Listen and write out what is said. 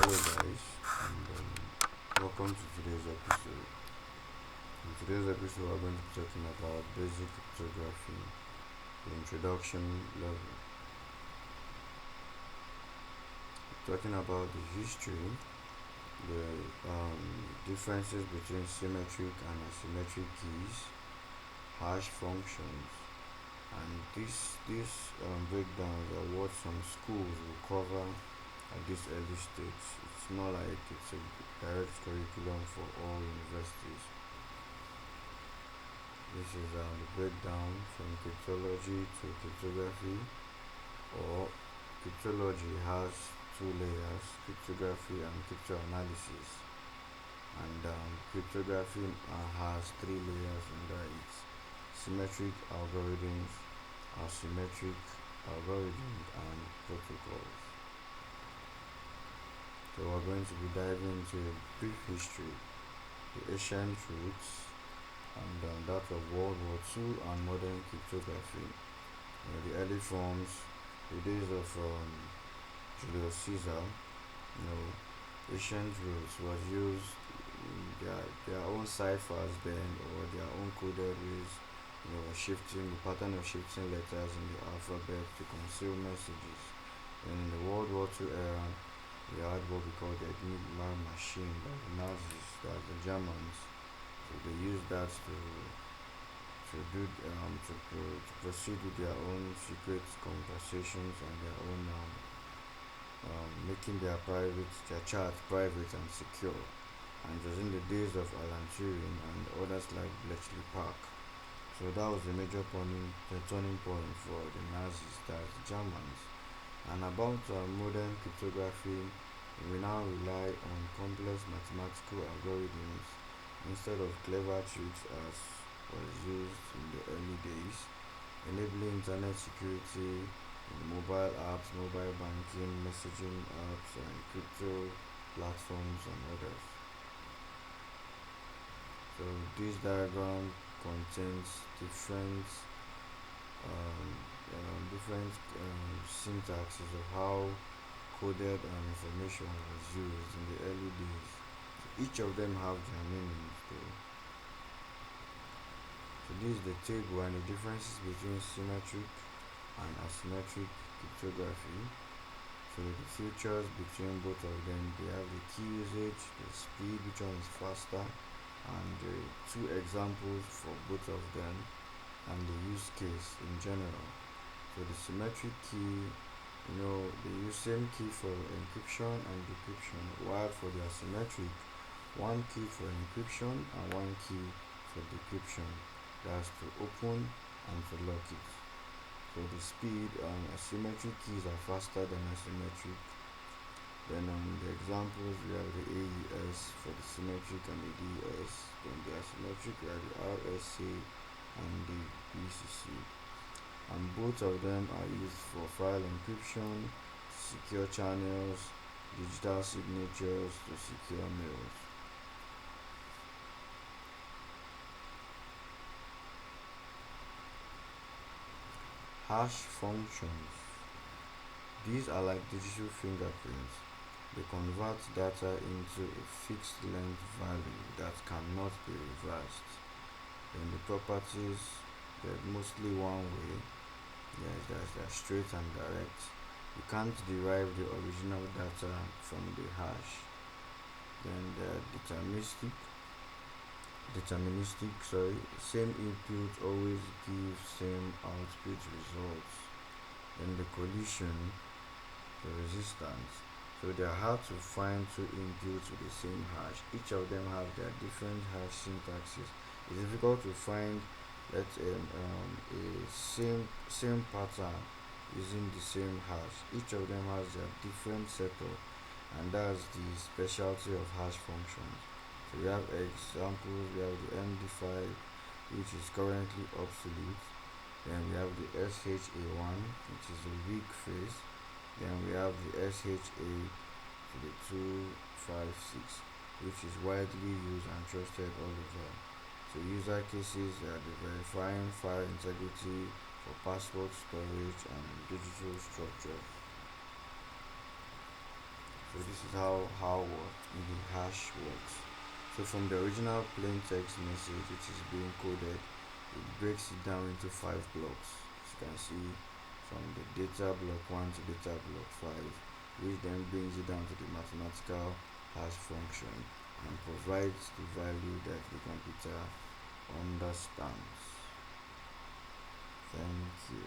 guys, and welcome to today's episode. In today's episode, we're going to be talking about basic cryptography, the introduction level. Talking about the history, the differences between symmetric and asymmetric keys, hash functions, and this breakdowns are what some schools will cover at this early stage. It's more like it's a direct curriculum for all universities. This is the breakdown from cryptology to cryptography, or cryptology has two layers: cryptography and cryptanalysis, and cryptography has three layers under it: symmetric algorithms, asymmetric algorithms, and protocols. So we're going to be diving into a brief history, the ancient roots, and that of World War II and modern cryptography. The early forms, the days of Julius Caesar, ancient roots was used their own ciphers then, or their own coded ways, shifting the pattern of shifting letters in the alphabet to conceal messages. And in the World War II era, we had what we call the Enigma machine by the Nazis, that the Germans. So they used that to proceed with their own secret conversations and their own making their chat private and secure. And it was in the days of Alan Turing and others like Bletchley Park. So that was the major turning point for the Nazis, that the Germans. And about modern cryptography, we now rely on complex mathematical algorithms instead of clever tricks as was used in the early days, enabling internet security, mobile apps, mobile banking, messaging apps, and crypto platforms and others. So this diagram contains um, syntaxes of how coded information was used in the early days. So each of them have their meanings though. So this is the table and the differences between symmetric and asymmetric cryptography. So the features between both of them, they have the key usage, the speed, which one is faster, and the two examples for both of them, and the use case in general. So the symmetric key, they use same key for encryption and decryption, while for the asymmetric, one key for encryption and one key for decryption. That's to open and to lock it. So the speed, asymmetric keys are faster than asymmetric. Then on the examples, we have the AES for the symmetric and the DES. Then the asymmetric, we have the RSA and the BCC. And both of them are used for file encryption, secure channels, digital signatures, to secure mails. Hash functions. These are like digital fingerprints. They convert data into a fixed length value that cannot be reversed. Then the properties, they're mostly one way. Yes, they're straight and direct. You can't derive the original data from the hash. Then they're same input always gives same output results. Then the collision, the resistance. So they are hard to find two inputs with the same hash. Each of them have their different hash syntaxes. It's difficult to find a same pattern using the same hash. Each of them has their different setup, and that's the specialty of hash functions. So we have examples. We have the MD5, which is currently obsolete. Then we have the SHA1, which is a weak phrase. Then we have the SHA to the 256, which is widely used and trusted all over. So user cases are the verifying file integrity for password storage and digital structure. So the this is how the hash works. So from the original plain text message which is being coded, it breaks it down into 5 blocks. As you can see, from the data block 1 to data block 5, which then brings it down to the mathematical hash function and provides the value that the computer understands. Thank you.